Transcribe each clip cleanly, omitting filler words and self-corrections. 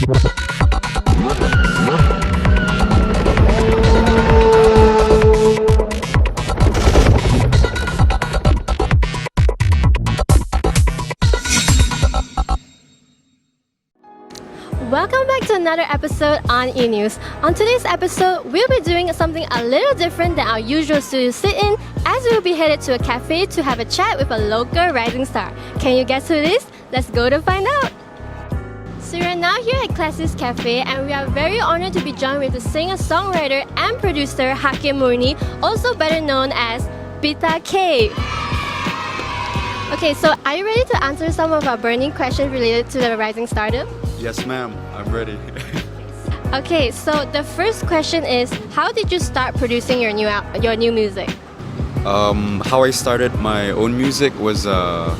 Welcome back to another episode on E-News. On today's episode, we'll be doing something a little different than our usual studio sit-in, as we'll be headed to a cafe to have a chat with a local rising star. Can you guess who it is? Let's go to find out. So we're now here at Classic's Cafe, and we are very honored to be joined with the singer-songwriter and producer Hakim Murni, also better known as Bittah K. Okay, so are you ready to answer some of our burning questions related to the rising stardom? Yes, ma'am. I'm ready. Okay, so the first question is, how did you start producing your new music? How I started my own music was I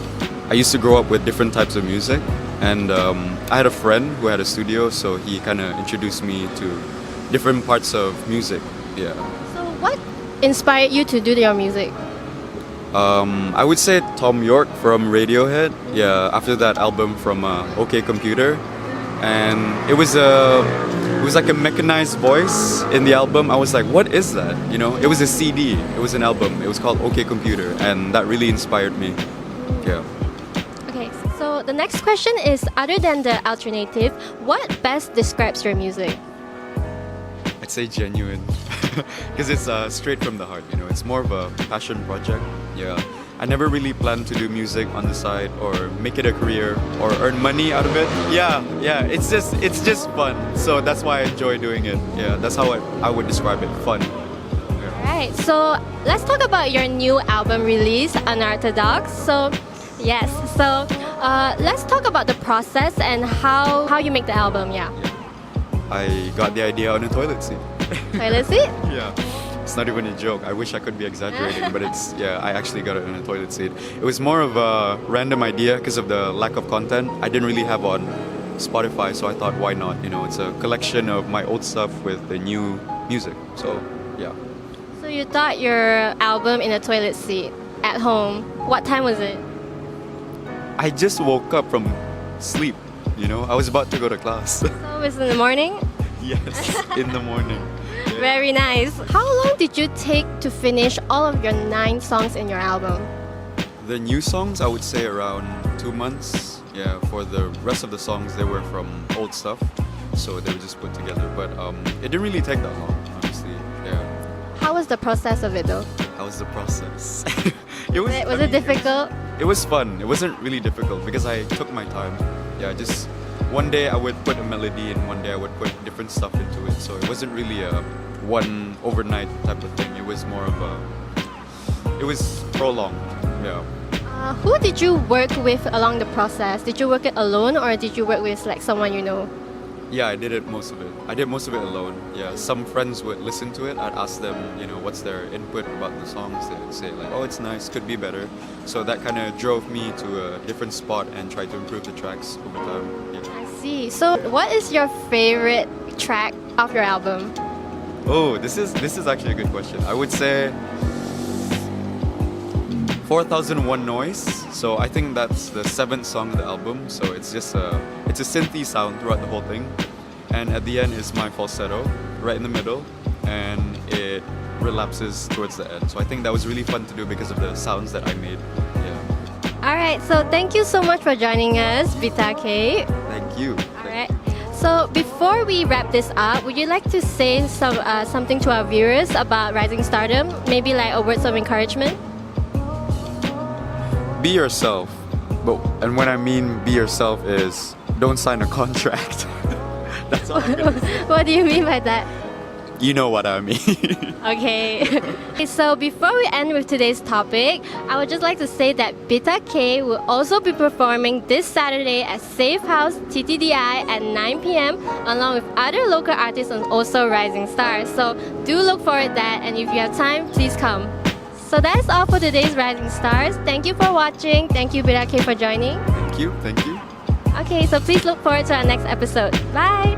used to grow up with different types of music, and I had a friend who had a studio, so he kind of introduced me to different parts of music. Yeah. So what inspired you to do your music? I would say Tom York from Radiohead. Yeah. After that album from OK Computer, and it was like a mechanized voice in the album. I was like, what is that? You know, it was a CD. It was an album. It was called OK Computer, and that really inspired me. Yeah. Okay, so the next question is, other than the alternative, what best describes your music? I'd say genuine, because it's straight from the heart. You know, it's more of a passion project. Yeah. I never really planned to do music on the side or make it a career or earn money out of it. Yeah, it's just fun. So that's why I enjoy doing it. Yeah, that's how I would describe it, fun. Yeah. Alright, so let's talk about your new album release, Unorthodox. So let's talk about the process and how you make the album, yeah. I got the idea on a toilet seat. Toilet seat? Yeah. It's not even a joke. I wish I could be exaggerating, but I actually got it on a toilet seat. It was more of a random idea because of the lack of content I didn't really have on Spotify, so I thought, why not? You know, it's a collection of my old stuff with the new music. So, yeah. So you thought your album in a toilet seat at home. What time was it? I just woke up from sleep, you know. I was about to go to class. So it was in the morning? Yes, in the morning. Yeah. Very nice. How long did you take to finish all of your 9 songs in your album? The new songs, I would say around 2 months. Yeah, for the rest of the songs, they were from old stuff, so they were just put together. But it didn't really take that long, honestly. Yeah. How was the process of it, though? How was the process? Was it difficult? It was fun. It wasn't really difficult because I took my time. Yeah, just one day I would put a melody and one day I would put different stuff into it. So it wasn't really a one overnight type of thing. It was more of it was prolonged. Yeah. Who did you work with along the process? Did you work it alone or did you work with like someone you know? Yeah, I did most of it alone. Yeah, some friends would listen to it. I'd ask them, you know, what's their input about the songs. They'd say like, oh, it's nice, could be better. So that kind of drove me to a different spot and tried to improve the tracks over time. Yeah. I see. So what is your favorite track of your album? Oh, this is actually a good question. I would say 4001 Noise. So I think that's the 7th song of the album. So it's just a synthy sound throughout the whole thing, and at the end is my falsetto right in the middle, and it relapses towards the end. So I think that was really fun to do because of the sounds that I made. Yeah. All right. So thank you so much for joining us, Bittah K. Thank you. All right. So before we wrap this up, would you like to say something to our viewers about rising stardom? Maybe like a words of encouragement? Be yourself. And when I mean be yourself is don't sign a contract. That's all I'm gonna say. What do you mean by that? You know what I mean. Okay. So before we end with today's topic, I would just like to say that Bittah K will also be performing this Saturday at Safe House TTDI at 9 p.m. along with other local artists and also rising stars. So do look forward to that, and if you have time, please come. So that's all for today's Rising Stars. Thank you for watching. Thank you, Bittah K, for joining. Thank you. Okay, so please look forward to our next episode. Bye!